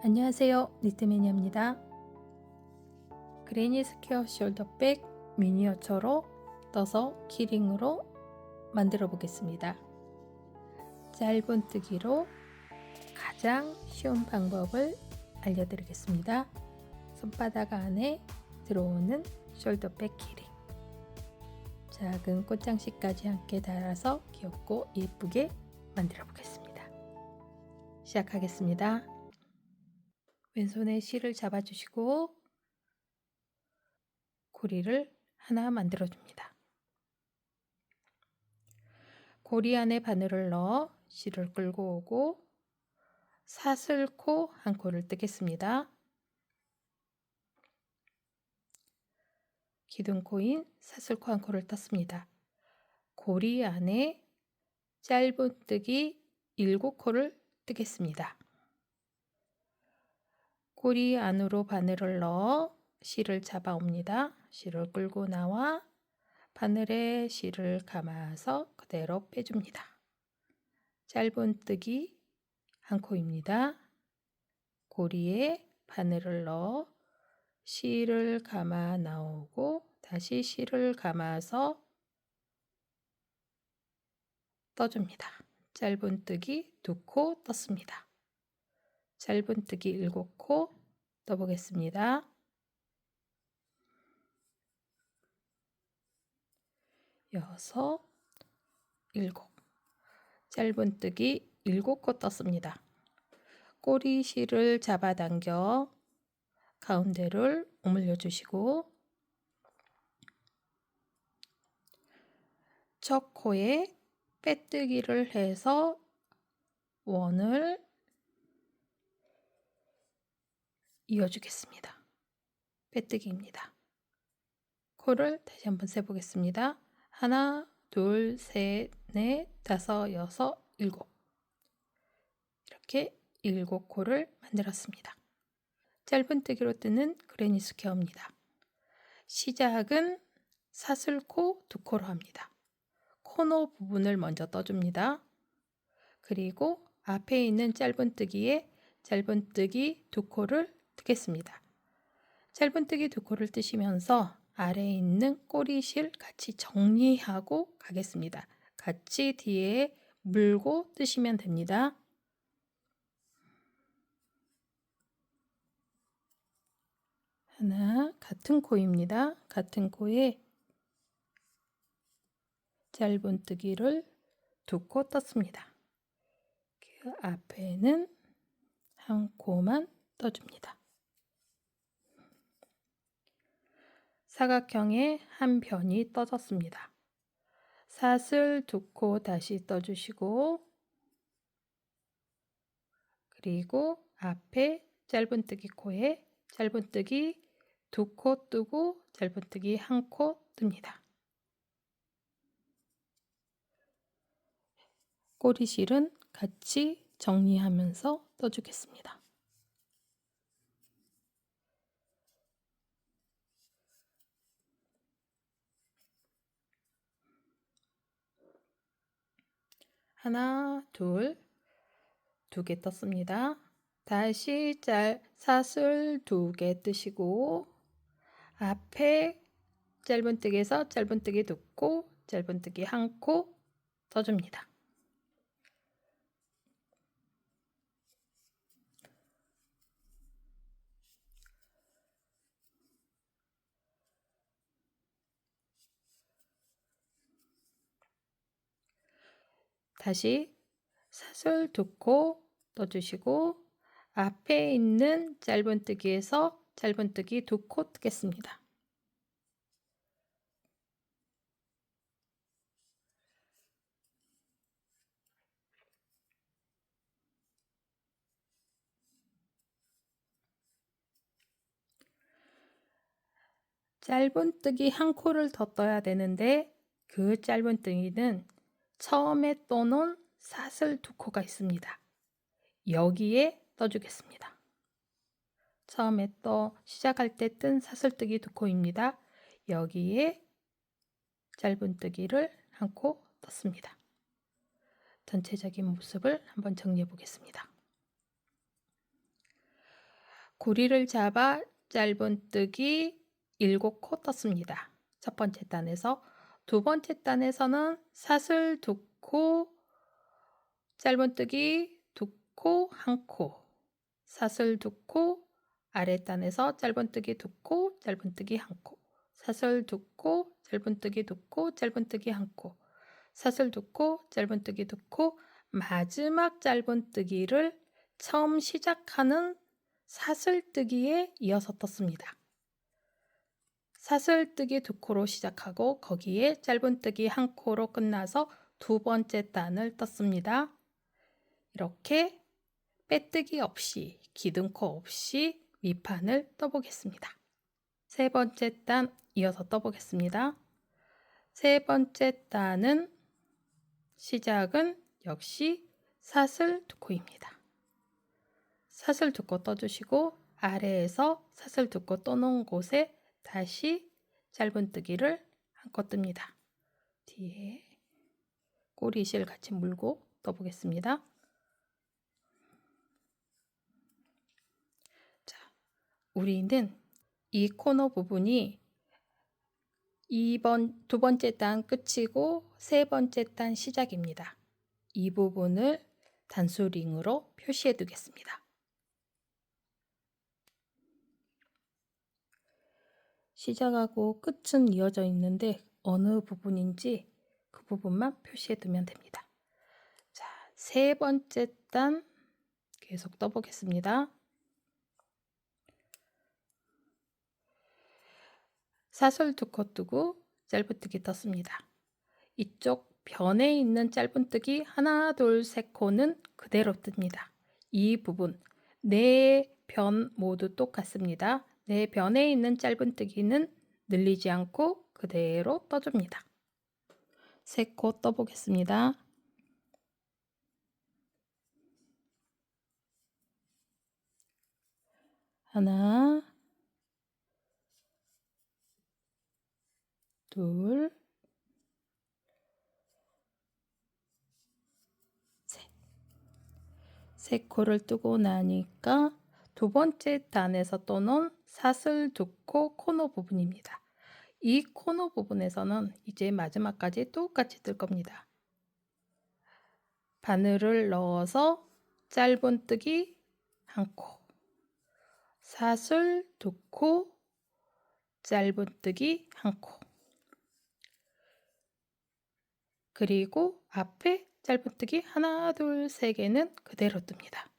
안녕하세요, 니트매니아입니다. 그레니 스퀘어 숄더백 미니어처로 떠서 키링으로 만들어 보겠습니다. 짧은뜨기로 가장 쉬운 방법을 알려드리겠습니다. 손바닥 안에 들어오는 숄더백 키링, 작은 꽃장식까지 함께 달아서 귀엽고 예쁘게 만들어 보겠습니다. 시작하겠습니다. 왼손에 실을 잡아주시고 고리를 하나 만들어 줍니다. 고리 안에 바늘을 넣어 실을 끌고 오고 사슬코 한 코를 뜨겠습니다. 기둥코인 사슬코 한 코를 떴습니다. 고리 안에 짧은뜨기 7코를 뜨겠습니다. 고리 안으로 바늘을 넣어 실을 잡아옵니다. 실을 끌고 나와 바늘에 실을 감아서 그대로 빼줍니다. 짧은뜨기 한 코입니다. 고리에 바늘을 넣어 실을 감아 나오고 다시 실을 감아서 떠줍니다. 짧은뜨기 2코 떴습니다. 짧은뜨기 7코 떠보겠습니다. 6, 7, 짧은뜨기 7코 떴습니다. 꼬리실을 잡아당겨 가운데를 오물려 주시고 첫 코에 빼뜨기를 해서 원을 이어주겠습니다. 빼뜨기입니다. 코를 다시 한번 세보겠습니다. 하나, 둘, 셋, 넷, 다섯, 여섯, 일곱. 이렇게 7코를 만들었습니다. 짧은뜨기로 뜨는 그레니 스퀘어입니다. 시작은 사슬코 2코로 합니다. 코너 부분을 먼저 떠줍니다. 그리고 앞에 있는 짧은뜨기에 짧은뜨기 2코를 뜨겠습니다. 짧은뜨기 2코를 뜨시면서 아래에 있는 꼬리실 같이 정리하고 가겠습니다. 같이 뒤에 물고 뜨시면 됩니다. 하나, 같은 코입니다. 같은 코에 짧은뜨기를 2코 떴습니다. 그 앞에는 한 코만 떠줍니다. 사각형의 한 변이 떠졌습니다. 사슬 2코 다시 떠주시고 그리고 앞에 짧은뜨기 코에 짧은뜨기 2코 뜨고 짧은뜨기 1코 뜹니다. 꼬리실은 같이 정리하면서 떠주겠습니다. 하나, 둘, 2개 떴습니다. 다시 사슬 2개 뜨시고 앞에 짧은뜨기에서 짧은뜨기 2코, 짧은뜨기 1코 떠줍니다. 다시 사슬 2코 떠주시고 앞에 있는 짧은뜨기에서 짧은뜨기 2코 뜨겠습니다. 짧은뜨기 1코를 더 떠야 되는데 그 짧은뜨기는 처음에 떠놓은 사슬 2코가 있습니다. 여기에 떠주겠습니다. 처음에 시작할 때 뜬 사슬뜨기 2코입니다. 여기에 짧은뜨기를 1코 떴습니다. 전체적인 모습을 한번 정리해 보겠습니다. 고리를 잡아 짧은뜨기 7코 떴습니다. 첫 번째 단에서. 두 번째 단에서는 사슬 2코, 짧은뜨기 2코, 1코, 사슬 2코, 아랫단에서 짧은뜨기 2코, 짧은뜨기 1코, 사슬 2코, 짧은뜨기 2코, 짧은뜨기 1코, 사슬 2코, 짧은뜨기 2코, 마지막 짧은뜨기를 처음 시작하는 사슬뜨기에 이어서 떴습니다. 사슬뜨기 2코로 시작하고 거기에 짧은뜨기 1코로 끝나서 두 번째 단을 떴습니다. 이렇게 빼뜨기 없이, 기둥코 없이 밑판을 떠보겠습니다. 세 번째 단 이어서 떠보겠습니다. 세 번째 단은 시작은 역시 사슬 2코입니다. 사슬 2코 떠주시고 아래에서 사슬 2코 떠놓은 곳에 다시 짧은뜨기를 1코 뜹니다. 뒤에 꼬리실 같이 물고 떠보겠습니다. 자, 우리는 이 코너 부분이 두 번째 단 끝이고 세 번째 단 시작입니다. 이 부분을 단수링으로 표시해 두겠습니다. 시작하고 끝은 이어져 있는데 어느 부분인지 그 부분만 표시해 두면 됩니다. 자, 세 번째 단 계속 떠보겠습니다. 사슬 2코 뜨고 짧은뜨기 떴습니다. 이쪽 변에 있는 짧은뜨기 하나, 둘, 세 코는 그대로 뜹니다. 이 부분 네 변 모두 똑같습니다. 네 변에 있는 짧은뜨기는 늘리지 않고 그대로 떠줍니다. 세 코 떠보겠습니다. 하나, 둘, 셋. 세 코를 뜨고 나니까 두 번째 단에서 떠놓은 사슬 2코 코너 부분입니다. 이 코너 부분에서는 이제 마지막까지 똑같이 뜰 겁니다. 바늘을 넣어서 짧은뜨기 1코, 사슬 2코, 짧은뜨기 1코, 그리고 앞에 짧은뜨기 하나, 둘, 세 개는 그대로 뜹니다.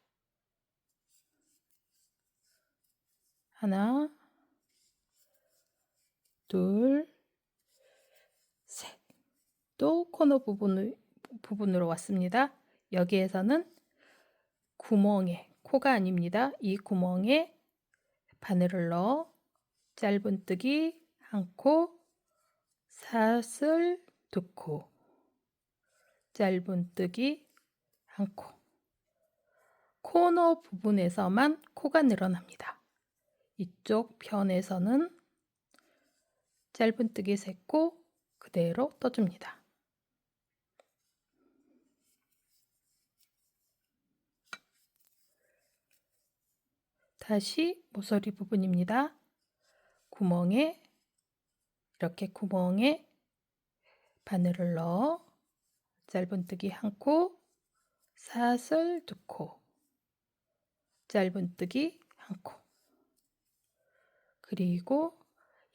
하나, 둘, 셋. 또 코너 부분으로 왔습니다. 여기에서는 구멍에, 코가 아닙니다. 이 구멍에 바늘을 넣어 짧은뜨기 1코, 사슬 2코, 짧은뜨기 1코. 코너 부분에서만 코가 늘어납니다. 이쪽 편에서는 짧은뜨기 3코 그대로 떠줍니다. 다시 모서리 부분입니다. 구멍에 이렇게 구멍에 바늘을 넣어 짧은뜨기 1코, 사슬 2코, 짧은뜨기 1코. 그리고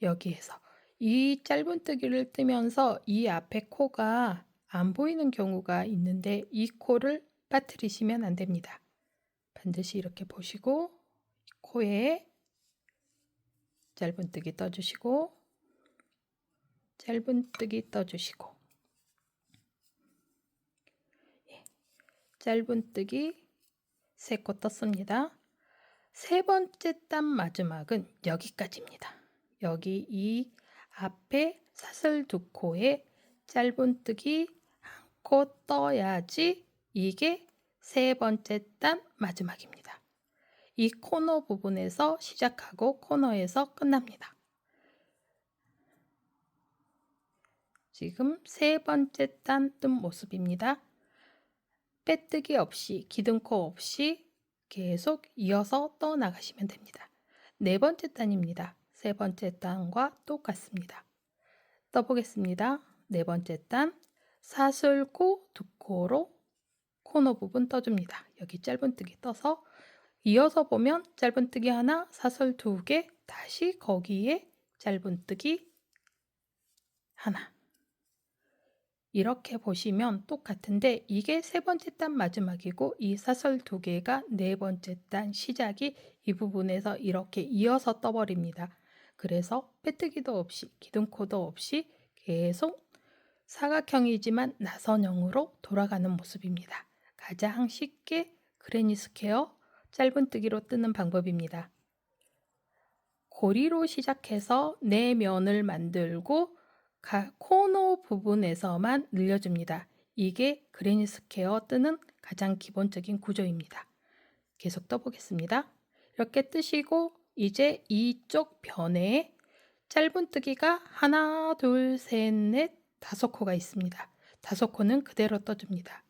여기에서 이 짧은뜨기를 뜨면서 이 앞에 코가 안 보이는 경우가 있는데 이 코를 빠뜨리시면 안 됩니다. 반드시 이렇게 보시고 코에 짧은뜨기 떠주시고 짧은뜨기 떠주시고 짧은뜨기 3코 떴습니다. 세 번째 단 마지막은 여기까지입니다. 여기 이 앞에 사슬 2코에 짧은뜨기 1코 떠야지 이게 세 번째 단 마지막입니다. 이 코너 부분에서 시작하고 코너에서 끝납니다. 지금 세 번째 단 뜬 모습입니다. 빼뜨기 없이, 기둥코 없이 계속 이어서 떠 나가시면 됩니다. 네 번째 단입니다. 세 번째 단과 똑같습니다. 떠보겠습니다. 네 번째 단, 사슬코 두 코로 코너 부분 떠줍니다. 여기 짧은뜨기 떠서 이어서 보면 짧은뜨기 하나, 사슬 두 개, 다시 거기에 짧은뜨기 하나. 이렇게 보시면 똑같은데 이게 세 번째 단 마지막이고 이 사슬 두 개가 네 번째 단 시작이 이 부분에서 이렇게 이어서 떠버립니다. 그래서 빼뜨기도 없이 기둥코도 없이 계속 사각형이지만 나선형으로 돌아가는 모습입니다. 가장 쉽게 그레니 스퀘어 짧은뜨기로 뜨는 방법입니다. 고리로 시작해서 네 면을 만들고 코너 부분에서만 늘려줍니다. 이게 그레니 스퀘어 뜨는 가장 기본적인 구조입니다. 계속 떠보겠습니다. 이렇게 뜨시고 이제 이쪽 변에 짧은뜨기가 하나, 둘, 셋, 넷, 다섯 코가 있습니다. 다섯 코는 그대로 떠줍니다.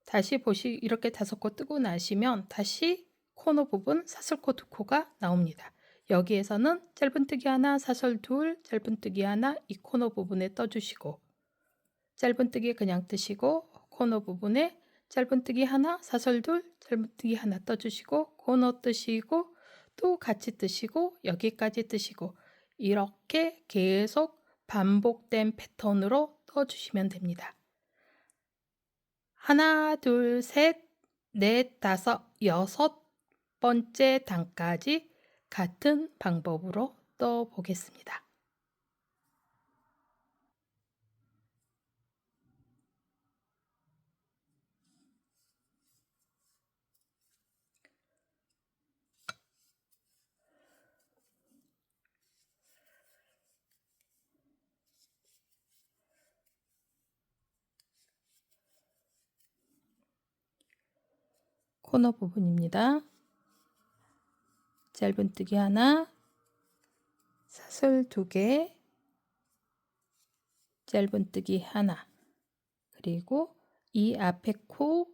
다시 이렇게 다섯 코 뜨고 나시면 다시 코너 부분 사슬코 두 코가 나옵니다. 여기에서는 짧은뜨기 하나, 사슬 둘, 짧은뜨기 하나 이 코너 부분에 떠주시고 짧은뜨기 그냥 뜨시고 코너 부분에 짧은뜨기 하나, 사슬 둘, 짧은뜨기 하나 떠주시고 코너 뜨시고 또 같이 뜨시고 여기까지 뜨시고 이렇게 계속 반복된 패턴으로 떠주시면 됩니다. 하나, 둘, 셋, 넷, 다섯, 여섯 번째 단까지 같은 방법으로 떠보겠습니다. 코너 부분입니다. 짧은뜨기 하나, 사슬 두 개, 짧은뜨기 하나, 그리고 이 앞에 코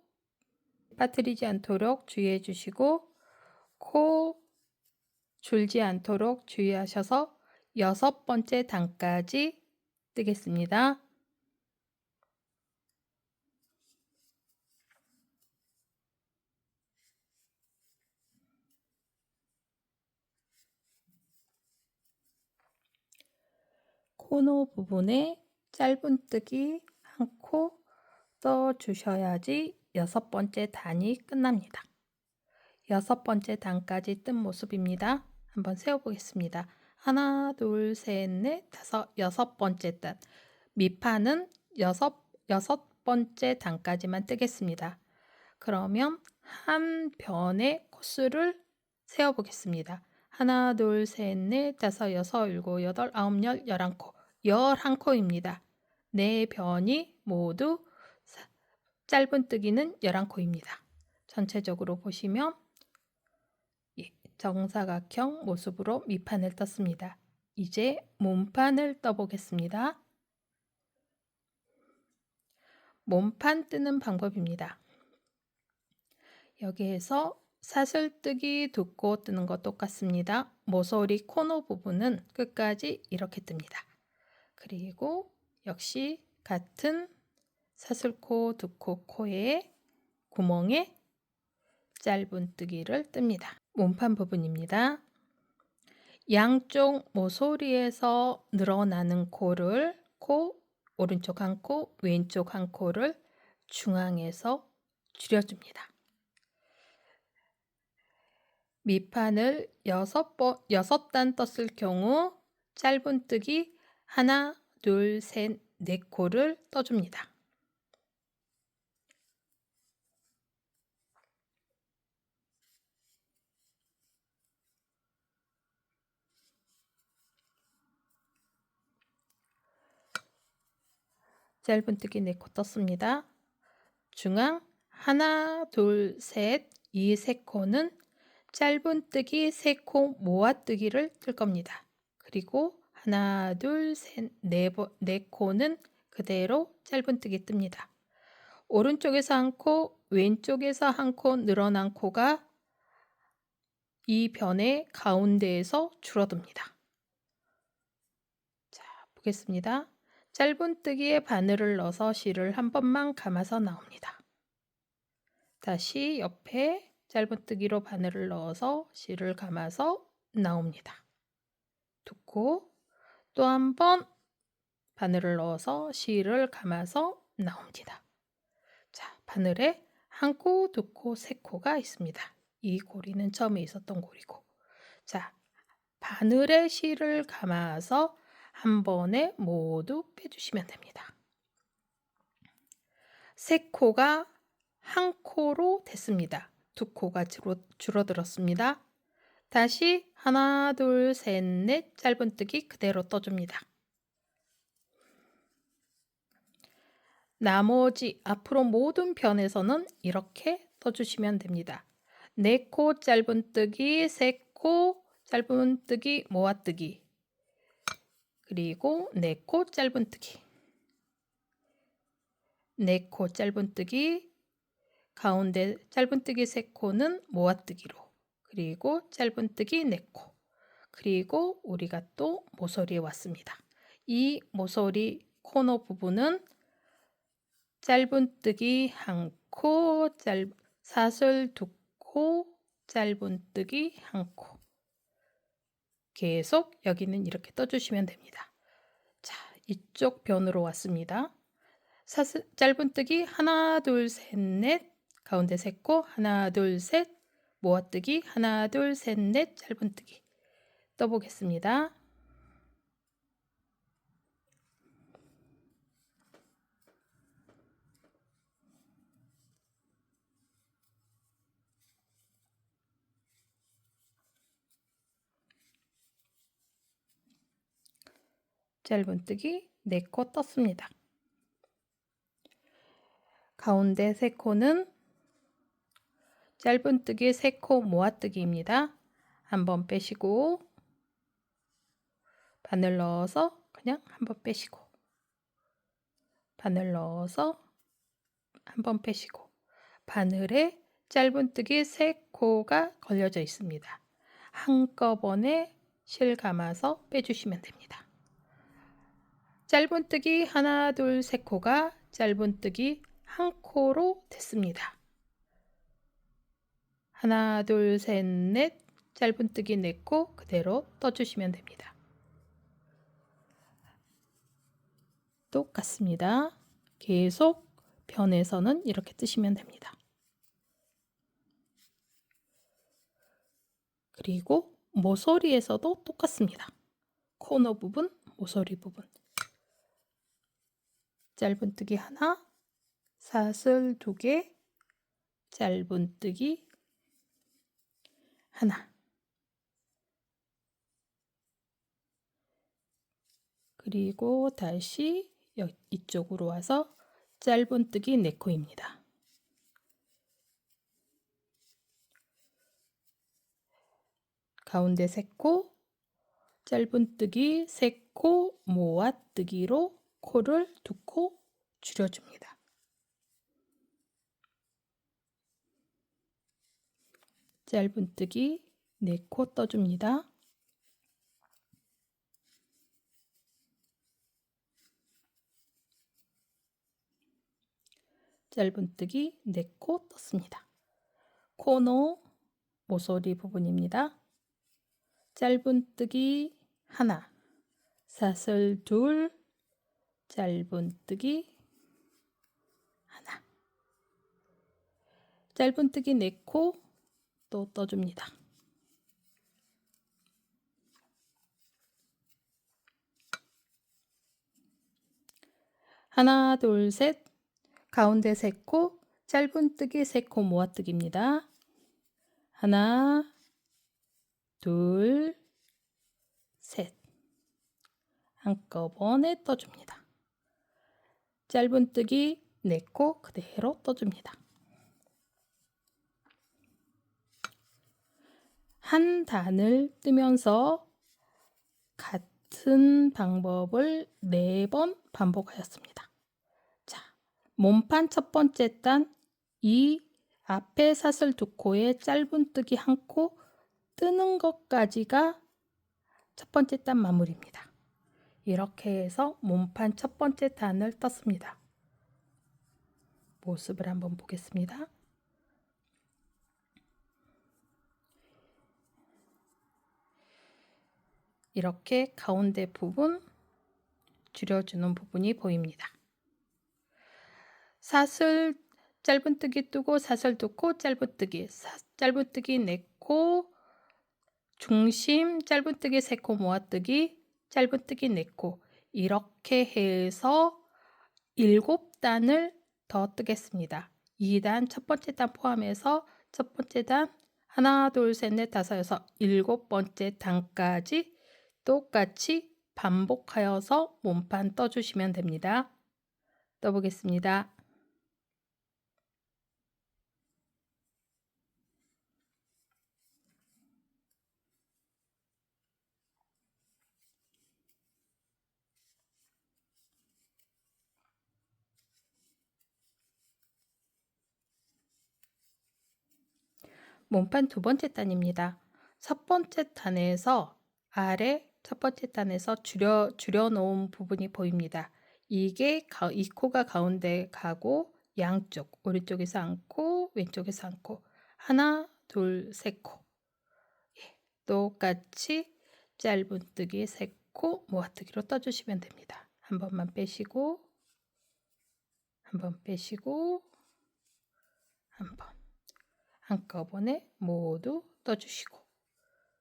빠뜨리지 않도록 주의해 주시고 코 줄지 않도록 주의하셔서 여섯 번째 단까지 뜨겠습니다. 코너 부분에 짧은뜨기 한 코 떠주셔야지 여섯 번째 단이 끝납니다. 여섯 번째 단까지 뜬 모습입니다. 한번 세어보겠습니다. 하나, 둘, 셋, 넷, 다섯, 여섯 번째 단. 밑판은 여섯 번째 단까지만 뜨겠습니다. 그러면 한 변의 코스를 세어보겠습니다. 하나, 둘, 셋, 넷, 다섯, 여섯, 일곱, 여덟, 아홉, 열, 11코. 11코입니다. 네 변이 모두 짧은뜨기는 11코입니다. 전체적으로 보시면 정사각형 모습으로 밑판을 떴습니다. 이제 몸판을 떠보겠습니다. 몸판 뜨는 방법입니다. 여기에서 사슬뜨기 두 코 뜨는 거 똑같습니다. 모서리 코너 부분은 끝까지 이렇게 뜹니다. 그리고 역시 같은 사슬코 두 코 코에 구멍에 짧은뜨기를 뜹니다. 몸판 부분입니다. 양쪽 모서리에서 늘어나는 코를 오른쪽 한 코, 왼쪽 한 코를 중앙에서 줄여줍니다. 밑판을 6단 떴을 경우 짧은뜨기 하나, 둘, 셋, 네 코를 떠줍니다. 짧은뜨기 4코 떴습니다. 중앙 하나, 둘, 셋, 이 3코는 짧은뜨기 3코 모아뜨기를 뜰 겁니다. 그리고 하나, 둘, 셋, 네 코는 그대로 짧은뜨기 뜹니다. 오른쪽에서 한 코, 왼쪽에서 한 코 늘어난 코가 이 변의 가운데에서 줄어듭니다. 자, 보겠습니다. 짧은뜨기에 바늘을 넣어서 실을 한 번만 감아서 나옵니다. 다시 옆에 짧은뜨기로 바늘을 넣어서 실을 감아서 나옵니다. 두 코, 또 한 번 바늘을 넣어서 실을 감아서 나옵니다. 자, 바늘에 한 코, 두 코, 세 코가 있습니다. 이 고리는 처음에 있었던 고리고. 자, 바늘에 실을 감아서 한 번에 모두 빼주시면 됩니다. 세 코가 한 코로 됐습니다. 두 코가 줄어들었습니다. 다시 하나, 둘, 셋, 넷 짧은뜨기 그대로 떠줍니다. 나머지 앞으로 모든 변에서는 이렇게 떠주시면 됩니다. 4코 짧은뜨기, 3코 짧은뜨기, 모아뜨기, 그리고 4코 짧은뜨기, 4코 짧은뜨기, 가운데 짧은뜨기 3코는 모아뜨기로, 그리고 짧은뜨기 4코, 그리고 우리가 또 모서리에 왔습니다. 이 모서리 코너 부분은 짧은뜨기 1코, 사슬 2코, 짧은뜨기 1코. 계속 여기는 이렇게 떠주시면 됩니다. 자, 이쪽 변으로 왔습니다. 짧은뜨기 하나, 둘, 셋, 넷, 가운데 3코, 하나, 둘, 셋, 모아뜨기, 하나, 둘, 셋, 넷, 짧은뜨기. 떠보겠습니다. 짧은뜨기 4코 떴습니다. 가운데 3코는 짧은뜨기 3코 모아뜨기입니다. 한번 빼시고 바늘 넣어서 그냥 한번 빼시고 바늘 넣어서 한번 빼시고 바늘에 짧은뜨기 3코가 걸려져 있습니다. 한꺼번에 실 감아서 빼주시면 됩니다. 짧은뜨기 하나, 둘, 3코가 짧은뜨기 1코로 됐습니다. 하나, 둘, 셋, 넷, 짧은뜨기 4코 그대로 떠주시면 됩니다. 똑같습니다. 계속 변에서는 이렇게 뜨시면 됩니다. 그리고 모서리에서도 똑같습니다. 코너 부분, 모서리 부분. 짧은뜨기 하나, 사슬 2개, 짧은뜨기 하나. 그리고 다시 이쪽으로 와서 짧은뜨기 4코입니다. 가운데 3코, 짧은뜨기 3코 모아뜨기로 코를 2코 줄여줍니다. 짧은뜨기 4코 떠줍니다. 짧은뜨기 4코 떴습니다. 코너 모서리 부분입니다. 짧은뜨기 하나, 사슬 2, 짧은뜨기 하나. 짧은뜨기 4코 또 떠줍니다. 하나, 둘, 셋, 가운데 3코, 짧은뜨기 3코 모아뜨기입니다. 하나, 둘, 셋. 한꺼번에 떠줍니다. 짧은뜨기 4코 그대로 떠줍니다. 한 단을 뜨면서 같은 방법을 4번 반복하였습니다. 자, 몸판 첫 번째 단, 이 앞에 사슬 2코에 짧은뜨기 1코 뜨는 것까지가 첫 번째 단 마무리입니다. 이렇게 해서 몸판 첫 번째 단을 떴습니다. 모습을 한번 보겠습니다. 이렇게 가운데 부분 줄여주는 부분이 보입니다. 사슬 짧은뜨기 뜨고 사슬 2코 짧은뜨기, 짧은뜨기 4코, 중심 짧은뜨기 3코 모아뜨기, 짧은뜨기 4코, 이렇게 해서 7단을 더 뜨겠습니다. 2단 첫 번째 단 포함해서 첫 번째 단 하나 둘 셋 넷 다섯 여섯 7번째 단까지 똑같이 반복하여서 몸판 떠주시면 됩니다. 떠보겠습니다. 몸판 두 번째 단입니다. 첫 번째 단에서 아래 첫 번째 단에서 줄여 놓은 부분이 보입니다. 이게 이 코가 가운데 가고 양쪽 오른쪽에서 한 코, 왼쪽에서 한 코, 하나, 둘, 세 코. 똑같이 짧은뜨기 3코 모아뜨기로 떠주시면 됩니다. 한 번만 빼시고, 한 번 빼시고, 한 번. 한꺼번에 모두 떠주시고,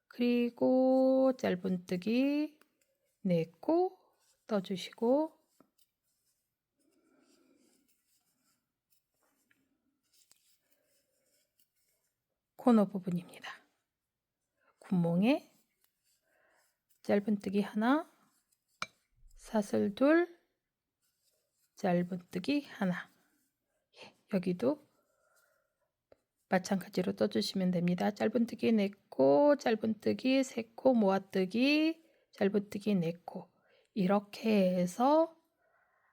그리고 짧은뜨기 4코 떠주시고, 코너 부분입니다. 구멍에 짧은뜨기 하나, 사슬 둘, 짧은뜨기 하나. 여기도 마찬가지로 떠주시면 됩니다. 짧은뜨기 4코, 짧은뜨기 3코 모아뜨기, 짧은뜨기 4코. 이렇게 해서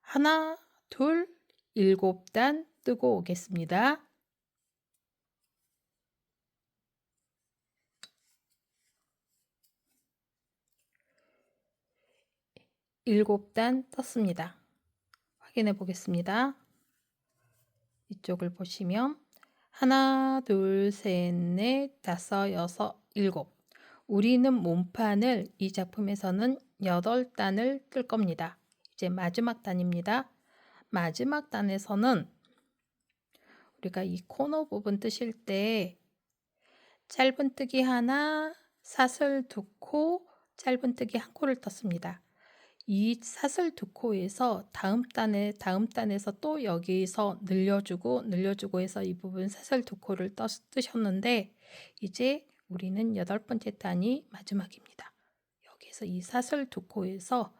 하나, 둘, 7단 뜨고 오겠습니다. 7단 떴습니다. 확인해 보겠습니다. 이쪽을 보시면 하나, 둘, 셋, 넷, 다섯, 여섯, 7. 우리는 몸판을 이 작품에서는 8단을 뜰 겁니다. 이제 마지막 단입니다. 마지막 단에서는 우리가 이 코너 부분 뜨실 때 짧은뜨기 하나, 사슬 2코, 짧은뜨기 1코를 떴습니다. 이 사슬 2코에서 다음 단에서 또 여기서 늘려주고 해서 이 부분 사슬 2코를 뜨셨는데, 이제 우리는 8번째 단이 마지막입니다. 여기서 이 사슬 2코에서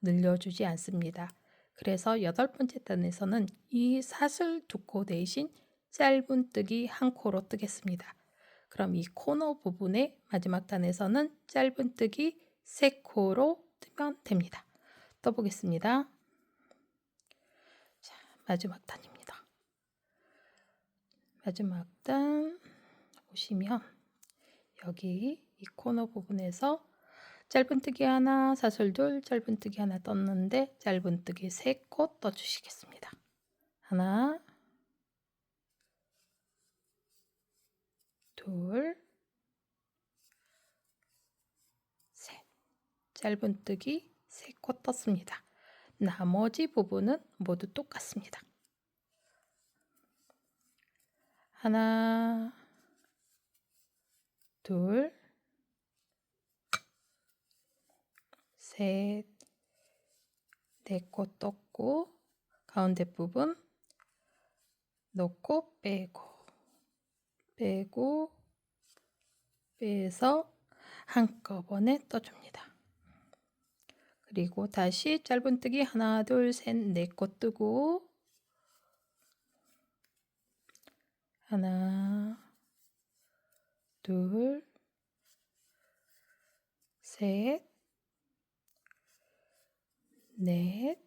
늘려주지 않습니다. 그래서 8번째 단에서는 이 사슬 2코 대신 짧은뜨기 1코로 뜨겠습니다. 그럼 이 코너 부분의 마지막 단에서는 짧은뜨기 3코로 뜨면 됩니다. 떠보겠습니다. 자, 마지막 단입니다. 마지막 단 보시면 여기 이 코너 부분에서 짧은뜨기 하나, 사슬 둘, 짧은뜨기 하나 떴는데 짧은뜨기 3코 떠주시겠습니다. 하나, 둘, 셋. 짧은뜨기 3코 떴습니다. 나머지 부분은 모두 똑같습니다. 하나, 둘, 셋, 4코 떴고 가운데 부분 넣고 빼고 빼서 한꺼번에 떠줍니다. 그리고 다시 짧은뜨기 하나, 둘, 셋, 4코 뜨고 하나, 둘, 셋, 넷.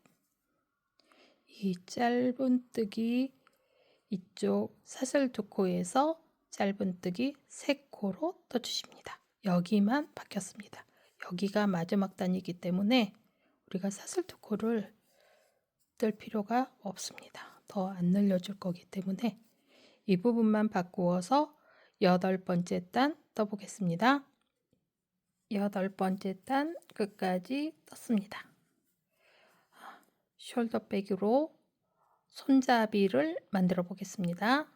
이 짧은뜨기 이쪽 사슬 두 코에서 짧은뜨기 세 코로 떠주십니다. 여기만 박혔습니다. 여기가 마지막 단이기 때문에 우리가 사슬 두 코를 뜰 필요가 없습니다. 더 안 늘려줄 거기 때문에 이 부분만 바꾸어서 8번째 단 떠보겠습니다. 8번째 단 끝까지 떴습니다. 숄더백으로 손잡이를 만들어 보겠습니다.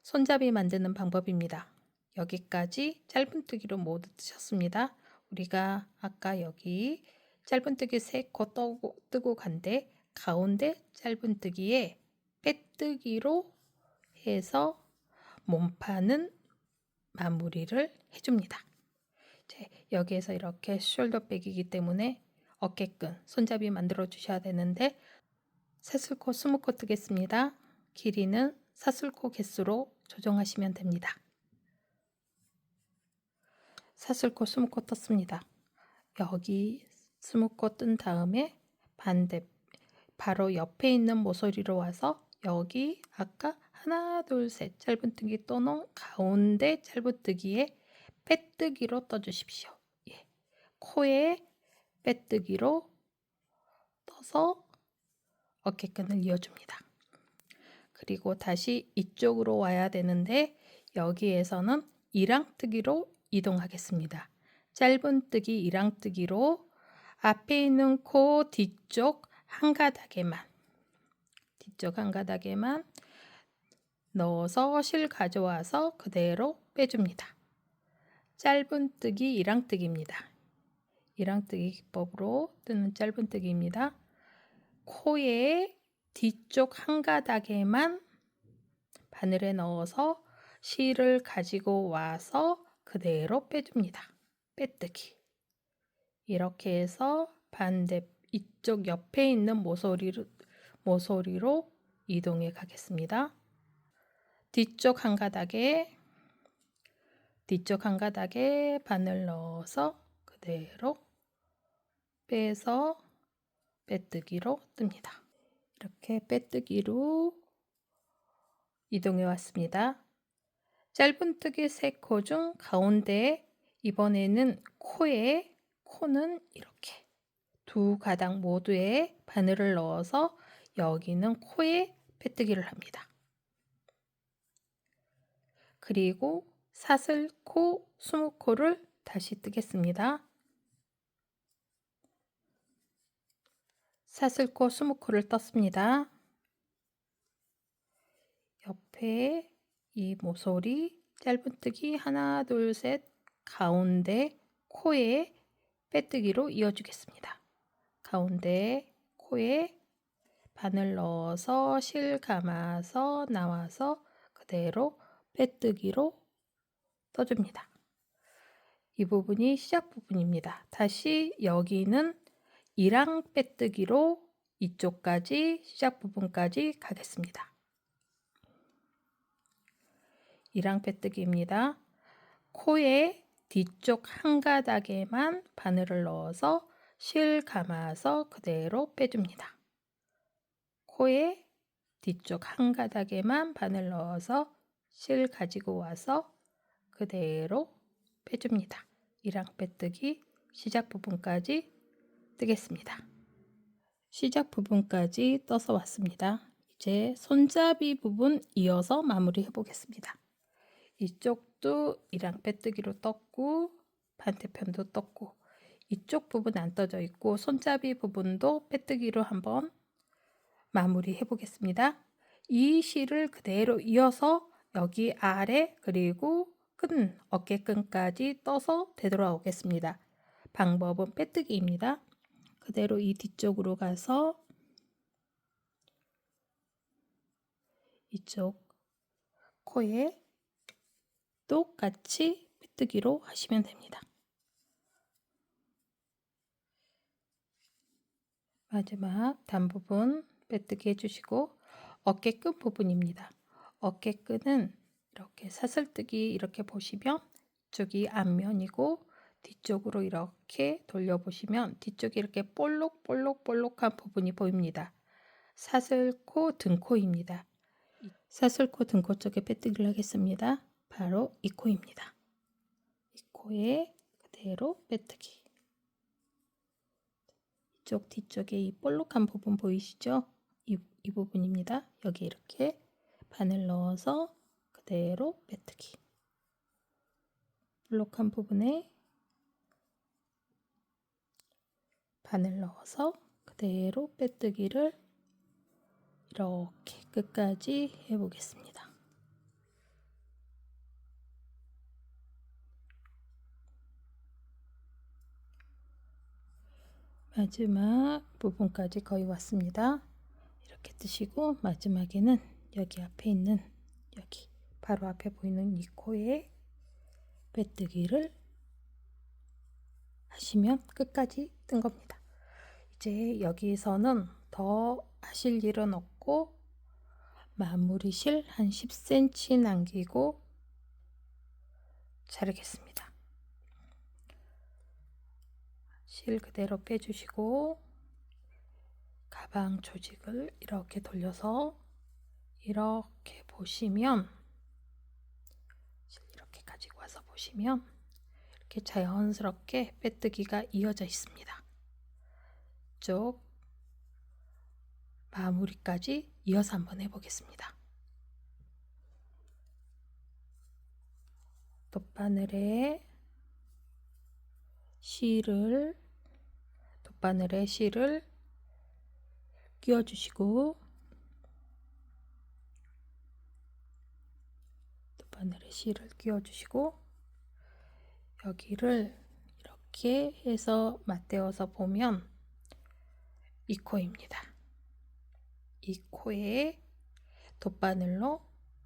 손잡이 만드는 방법입니다. 여기까지 짧은뜨기로 모두 뜨셨습니다. 우리가 아까 여기 짧은뜨기 3코 뜨고 간데 가운데 짧은뜨기에 빼뜨기로 해서 몸판은 마무리를 해줍니다. 여기에서 이렇게 숄더백이기 때문에 어깨끈, 손잡이 만들어 주셔야 되는데 사슬코 20코 뜨겠습니다. 길이는 사슬코 개수로 조정하시면 됩니다. 사슬코 20코 떴습니다. 여기 20코 뜬 다음에 반대 바로 옆에 있는 모서리로 와서 여기 아까 하나 둘 셋 짧은뜨기 떠놓은 가운데 짧은뜨기에 빼뜨기로 떠주십시오. 예. 코에 빼뜨기로 떠서 어깨끈을 이어줍니다. 그리고 다시 이쪽으로 와야 되는데 여기에서는 이랑뜨기로 이동하겠습니다. 짧은뜨기 이랑뜨기로 앞에 있는 코 뒤쪽 한 가닥에만 넣어서 실 가져와서 그대로 빼줍니다. 짧은뜨기 이랑뜨기입니다. 이랑뜨기 기법으로 뜨는 짧은뜨기입니다. 코의 뒤쪽 한 가닥에만 바늘에 넣어서 실을 가지고 와서 그대로 빼줍니다. 빼뜨기. 이렇게 해서 반대 이쪽 옆에 있는 모서리로 이동해 가겠습니다. 뒤쪽 한 가닥에 바늘 넣어서 그대로 빼서 빼뜨기로 뜹니다. 이렇게 빼뜨기로 이동해 왔습니다. 짧은뜨기 3코 중 가운데 이번에는 코는 이렇게 두 가닥 모두에 바늘을 넣어서 여기는 코에 빼뜨기를 합니다. 그리고 사슬코 20코를 다시 뜨겠습니다. 사슬코 20코를 떴습니다. 옆에 이 모서리 짧은뜨기 하나 둘 셋 가운데 코에 빼뜨기로 이어주겠습니다. 가운데 코에 바늘 넣어서 실 감아서 나와서 그대로 빼뜨기로 떠줍니다. 이 부분이 시작 부분입니다. 다시 여기는 이랑 빼뜨기로 이쪽까지 시작 부분까지 가겠습니다. 이랑 빼뜨기입니다. 코의 뒤쪽 한 가닥에만 바늘을 넣어서 실 감아서 그대로 빼줍니다. 코의 뒤쪽 한 가닥에만 바늘 넣어서 실 가지고 와서 그대로 빼줍니다. 이랑 빼뜨기 시작 부분까지 뜨겠습니다. 시작 부분까지 떠서 왔습니다. 이제 손잡이 부분 이어서 마무리해 보겠습니다. 이쪽도 이랑 빼뜨기로 떴고 반대편도 떴고 이쪽 부분 안 떠져 있고 손잡이 부분도 빼뜨기로 한번 마무리해 보겠습니다. 이 실을 그대로 이어서 여기 아래 그리고 어깨끈까지 떠서 되돌아오겠습니다. 방법은 빼뜨기입니다. 그대로 이 뒤쪽으로 가서 이쪽 코에 똑같이 빼뜨기로 하시면 됩니다. 마지막 단 부분 빼뜨기 해주시고 어깨끈 부분입니다. 어깨끈은 이렇게 사슬뜨기 이렇게 보시면 이쪽이 앞면이고 뒤쪽으로 이렇게 돌려보시면 뒤쪽에 이렇게 볼록볼록한 부분이 보입니다. 사슬코 등코입니다. 사슬코 등코 쪽에 빼뜨기를 하겠습니다. 바로 이 코입니다. 이 코에 그대로 빼뜨기. 이쪽 뒤쪽에 이 볼록한 부분 보이시죠? 이 부분입니다. 여기 이렇게 바늘 넣어서 그대로 빼뜨기. 볼록한 부분에 바늘 넣어서 그대로 빼뜨기를 이렇게 끝까지 해보겠습니다. 마지막 부분까지 거의 왔습니다. 이렇게 뜨시고 마지막에는 여기 앞에 있는 여기 바로 앞에 보이는 이 코에 빼뜨기를 하시면 끝까지 뜬 겁니다. 이제 여기서는 더 하실 일은 없고 마무리 실 한 10cm 남기고 자르겠습니다. 실 그대로 빼주시고 가방 조직을 이렇게 돌려서 이렇게 보시면 이렇게 가지고 와서 보시면 이렇게 자연스럽게 빼뜨기가 이어져 있습니다. 이쪽 마무리까지 이어서 한번 해보겠습니다. 돗바늘에 실을 끼워주시고 돗바늘에 실을 끼워주시고 여기를 이렇게 해서 맞대어서 보면 이 코입니다. 이 코에 돗바늘로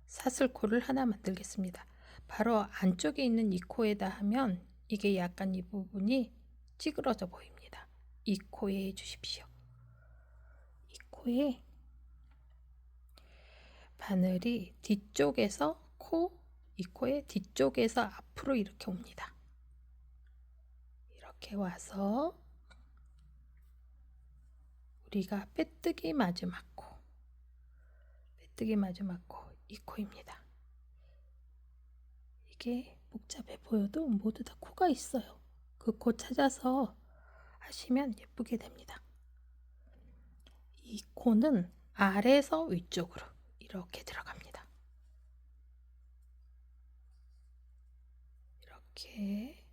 사슬코를 하나 만들겠습니다. 바로 안쪽에 있는 이 코에다 하면 이게 약간 이 부분이 찌그러져 보입니다. 이 코에 해주십시오. 이 코에 바늘이 뒤쪽에서 이 코의 뒤쪽에서 앞으로 이렇게 옵니다. 이렇게 와서 우리가 빼뜨기 마지막 코 이 코입니다. 이게 복잡해 보여도 모두 다 코가 있어요. 그 코 찾아서 하시면 예쁘게 됩니다. 이 코는 아래에서 위쪽으로 이렇게 들어갑니다. 이렇게.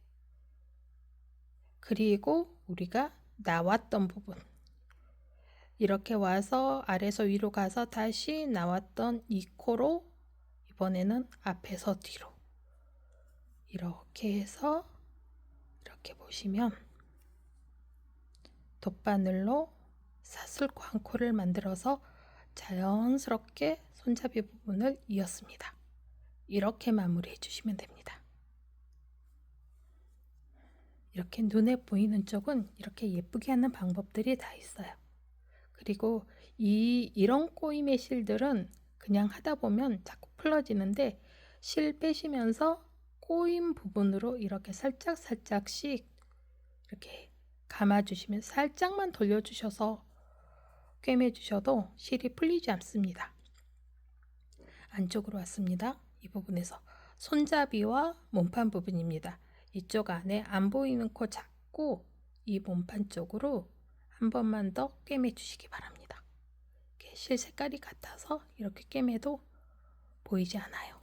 그리고 우리가 나왔던 부분 이렇게 와서 아래에서 위로 가서 다시 나왔던 이 코로 이번에는 앞에서 뒤로 이렇게 해서 이렇게 보시면 돗바늘로 사슬코 한 코를 만들어서 자연스럽게 손잡이 부분을 이었습니다. 이렇게 마무리해 주시면 됩니다. 이렇게 눈에 보이는 쪽은 이렇게 예쁘게 하는 방법들이 다 있어요. 그리고 이런 꼬임의 실들은 그냥 하다 보면 자꾸 풀어지는데 실 빼시면서 꼬임 부분으로 이렇게 살짝씩 이렇게 감아주시면 살짝만 돌려주셔서 꿰매주셔도 실이 풀리지 않습니다. 안쪽으로 왔습니다. 이 부분에서 손잡이와 몸판 부분입니다. 이쪽 안에 안 보이는 코 잡고 이 몸판 쪽으로 한 번만 더 꿰매 주시기 바랍니다. 실 색깔이 같아서 이렇게 꿰매도 보이지 않아요.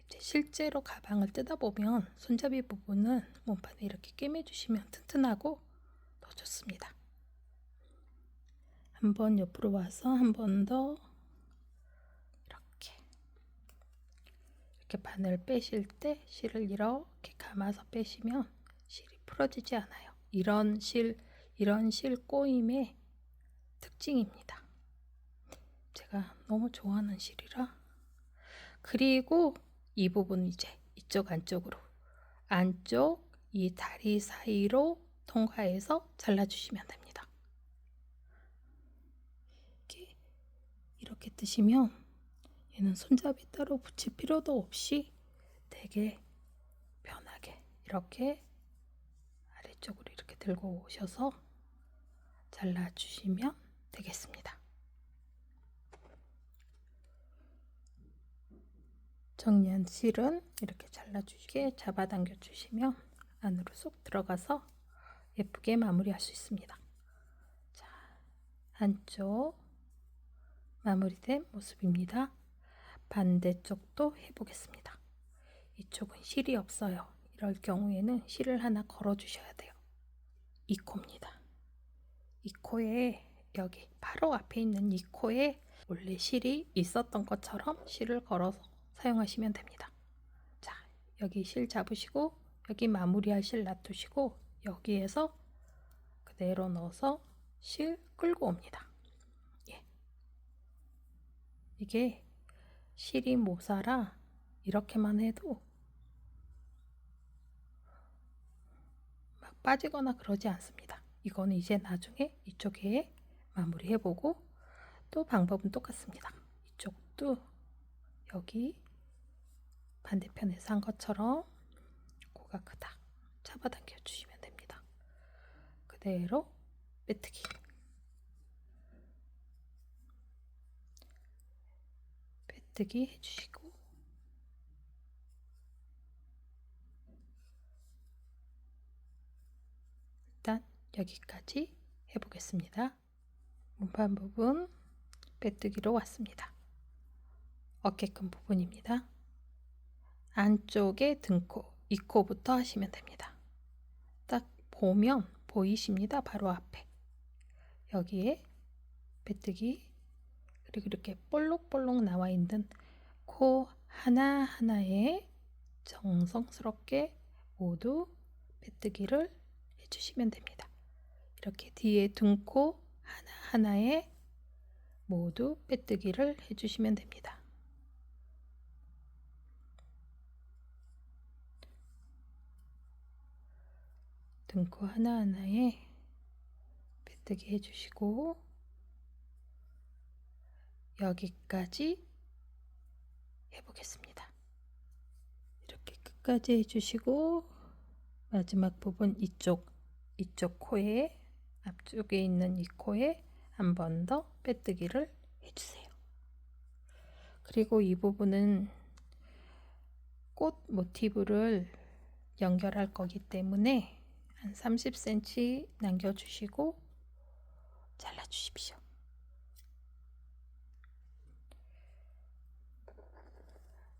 이제 실제로 가방을 뜯어 보면 손잡이 부분은 몸판에 이렇게 꿰매 주시면 튼튼하고 더 좋습니다. 한 번 옆으로 와서 한 번 더 이렇게 바늘 빼실 때 실을 이렇게 감아서 빼시면 실이 풀어지지 않아요. 이런 실 꼬임의 특징입니다. 제가 너무 좋아하는 실이라. 그리고 이 부분 이제 이쪽 안쪽으로 안쪽 이 다리 사이로 통과해서 잘라주시면 됩니다. 이렇게 뜨시면 얘는 손잡이 따로 붙일 필요도 없이 되게 편하게 이렇게 아래쪽으로 이렇게 들고 오셔서 잘라주시면 되겠습니다. 정리한 실은 이렇게 잘라주시게 잡아당겨 주시면 안으로 쏙 들어가서 예쁘게 마무리할 수 있습니다. 자, 한쪽 마무리된 모습입니다. 반대쪽도 해보겠습니다. 이쪽은 실이 없어요. 이럴 경우에는 실을 하나 걸어 주셔야 돼요. 이 코입니다. 이 코에 여기 바로 앞에 있는 이 코에 원래 실이 있었던 것처럼 실을 걸어서 사용하시면 됩니다. 자, 여기 실 잡으시고 여기 마무리할 실 놔두시고 여기에서 그대로 넣어서 실 끌고 옵니다. 예. 이게 실이 모자라 이렇게만 해도 막 빠지거나 그러지 않습니다. 이거는 이제 나중에 이쪽에 마무리해보고 또 방법은 똑같습니다. 이쪽도 여기 반대편에서 한 것처럼 코가 크다 잡아당겨 주시면 됩니다. 그대로 빼뜨기 해주시고 일단 여기까지 해보겠습니다. 문판 부분 빼뜨기로 왔습니다. 어깨끈 부분입니다. 안쪽에 등코, 이 코부터 하시면 됩니다. 딱 보면 보이십니다. 바로 앞에 여기에 빼뜨기 그리고 이렇게 볼록볼록 나와 있는 코 하나하나에 정성스럽게 모두 빼뜨기를 해주시면 됩니다. 이렇게 뒤에 등코 하나하나에 모두 빼뜨기를 해주시면 됩니다. 등코 하나하나에 빼뜨기 해주시고 여기까지 해보겠습니다. 이렇게 끝까지 해주시고 마지막 부분 이쪽 코에 앞쪽에 있는 이 코에 한 번 더 빼뜨기를 해주세요. 그리고 이 부분은 꽃 모티브를 연결할 거기 때문에 한 30cm 남겨주시고 잘라주십시오.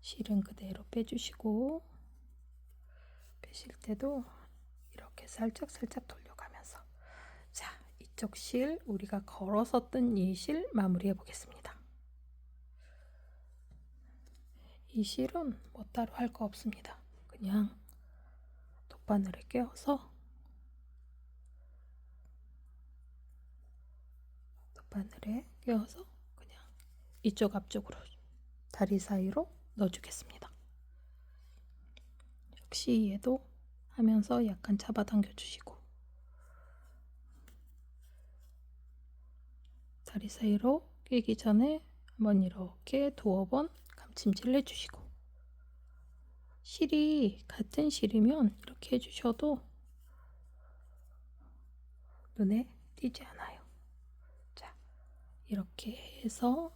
실은 그대로 빼주시고 빼실 때도 이렇게 살짝 돌려가면서 자, 이쪽 실 우리가 걸어서 뜬 이 실 마무리해 보겠습니다. 이 실은 뭐 따로 할 거 없습니다. 그냥 돗바늘에 껴서 그냥 이쪽 앞쪽으로 다리 사이로 넣어주겠습니다. 역시 얘도 하면서 약간 잡아당겨 주시고 다리 사이로 끼기 전에 한번 이렇게 두어 번 감침질 해주시고 실이 같은 실이면 이렇게 해주셔도 눈에 띄지 않아요. 자, 이렇게 해서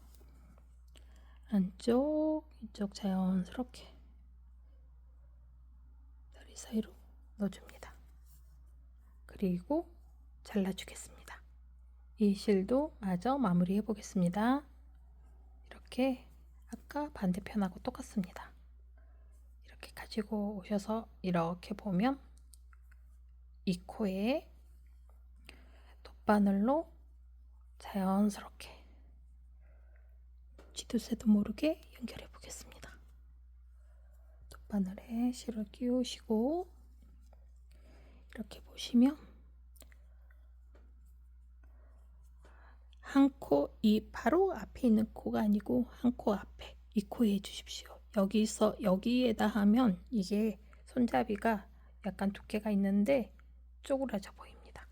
안쪽 이쪽 자연스럽게 다리 사이로 넣어줍니다. 그리고 잘라주겠습니다. 이 실도 마저 마무리해 보겠습니다. 이렇게 아까 반대편하고 똑같습니다. 이렇게 가지고 오셔서 이렇게 보면 이 코에 돗바늘로 자연스럽게 쥐도 새도 모르게 연결해 보겠습니다. 돗바늘에 실을 끼우시고 이렇게 보시면 한 코, 이 바로 앞에 있는 코가 아니고 한 코 앞에 이 코에 해주십시오. 여기에다 하면 이게 손잡이가 약간 두께가 있는데 쪼그라져 보입니다.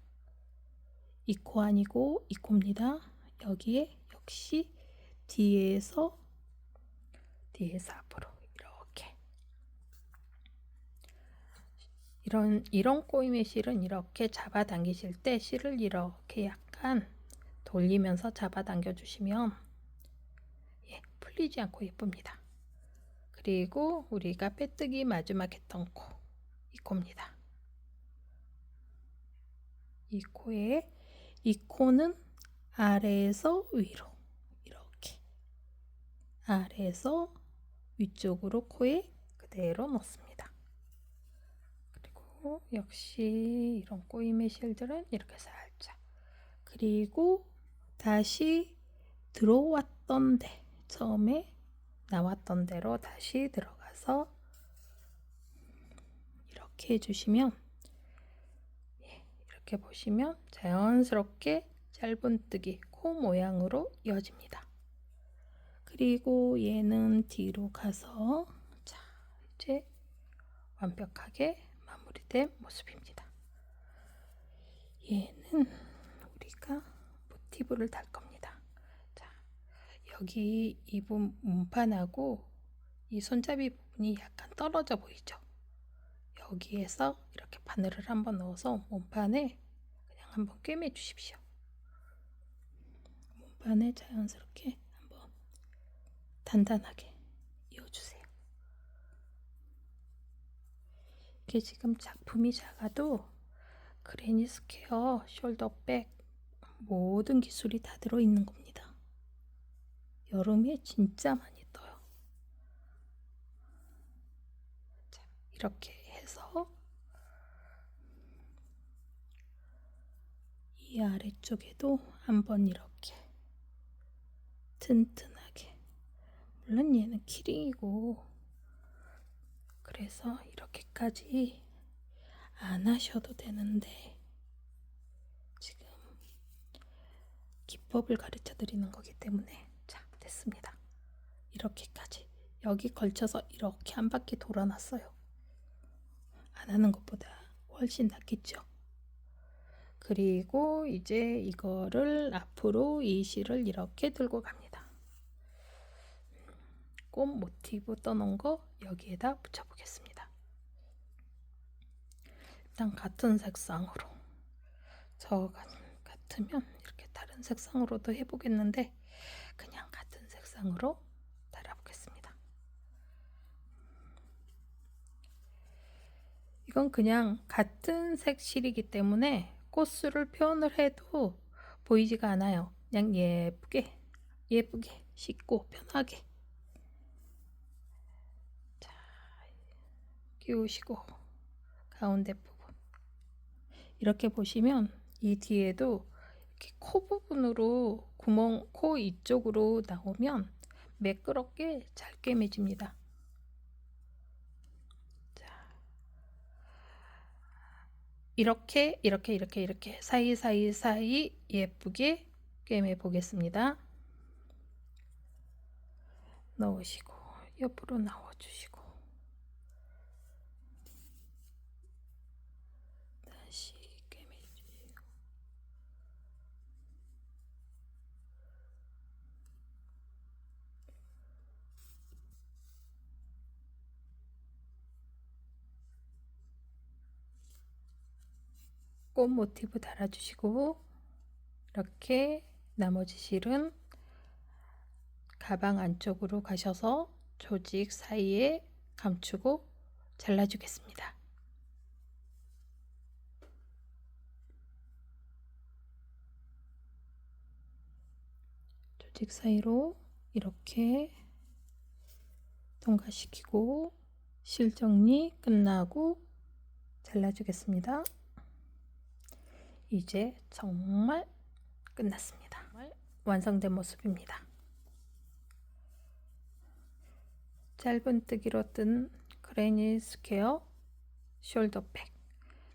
이 코 아니고 이 코입니다. 여기에 역시 뒤에서 앞으로 이렇게 이런 꼬임의 실은 이렇게 잡아당기실 때 실을 이렇게 약간 돌리면서 잡아당겨 주시면 풀리지 않고 예쁩니다. 그리고 우리가 빼뜨기 마지막 했던 코, 이 코입니다. 이 코는 아래에서 위로 이렇게 아래에서 위쪽으로 코에 그대로 넣습니다. 그리고 역시 이런 꼬임의 실들은 이렇게 살짝, 그리고 다시 들어왔던 데, 처음에 나왔던 대로 다시 들어가서 이렇게 해주시면, 이렇게 보시면 자연스럽게 짧은뜨기 코 모양으로 이어집니다. 그리고 얘는 뒤로 가서, 자, 이제 완벽하게 마무리된 모습입니다. 얘는 우리가 모티브를 달 겁니다. 자, 여기 이 문판하고 이 손잡이 부분이 약간 떨어져 보이죠? 여기에서 이렇게 바늘을 한번 넣어서 몸판에 그냥 한번 꿰매 주십시오. 몸판에 자연스럽게 한번 단단하게 이어주세요. 이게 지금 작품이 작아도 그레니 스퀘어, 숄더백 모든 기술이 다 들어있는 겁니다. 여름에 진짜 많이 떠요. 자, 이렇게 해서 이 아래쪽에도 한번 이렇게 튼튼하게, 물론 얘는 키링이고 그래서 이렇게까지 안 하셔도 되는데 지금 기법을 가르쳐 드리는 거기 때문에, 자, 됐습니다. 이렇게까지 여기 걸쳐서 이렇게 한 바퀴 돌아놨어요. 안 하는 것보다 훨씬 낫겠죠. 그리고 이제 이거를 앞으로 이 실을 이렇게 들고 갑니다. 꽃 모티브 떠놓은 거 여기에다 붙여보겠습니다. 일단 같은 색상으로, 저 같으면 이렇게 다른 색상으로도 해보겠는데 그냥 같은 색상으로 달아보겠습니다. 이건 그냥 같은 색 실이기 때문에 꽃수를 표현을 해도 보이지가 않아요. 그냥 예쁘게 쉽고 편하게, 자, 끼우시고 가운데 부분 이렇게 보시면 이 뒤에도 이렇게 코 부분으로 구멍, 코 이쪽으로 나오면 매끄럽게 잘 꿰매집니다. 자, 이렇게 사이 예쁘게 꿰매 보겠습니다. 넣으시고 옆으로 나와주시고 다시 꿰매주시고, 꽃 모티브 달아주시고, 이렇게 나머지 실은 가방 안쪽으로 가셔서 조직 사이에 감추고 잘라주겠습니다. 조직 사이로 이렇게 통과시키고 실 정리 끝나고 잘라주겠습니다. 이제 정말 끝났습니다. 완성된 모습입니다. 짧은뜨기로 뜬 그레니 스퀘어 숄더백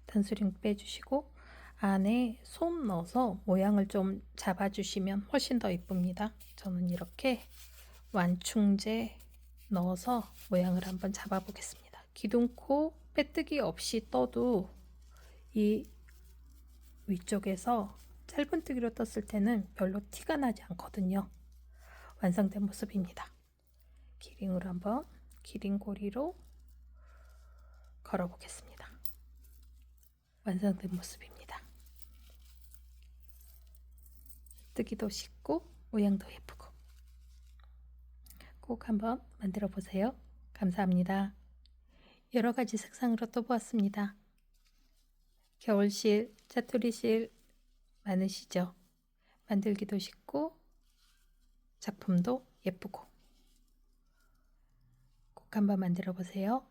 단수링 빼주시고 안에 솜 넣어서 모양을 좀 잡아주시면 훨씬 더 이쁩니다. 저는 이렇게 완충제 넣어서 모양을 한번 잡아 보겠습니다. 기둥코 빼뜨기 없이 떠도 이 위쪽에서 짧은뜨기로 떴을 때는 별로 티가 나지 않거든요. 완성된 모습입니다. 기링으로 한번 기링고리로 걸어 보겠습니다. 완성된 모습입니다. 뜨기도 쉽고 모양도 예쁘고 꼭 한번 만들어 보세요. 감사합니다. 여러 가지 색상으로 또 보았습니다. 겨울실, 짜투리실 많으시죠? 만들기도 쉽고 작품도 예쁘고 꼭 한번 만들어 보세요.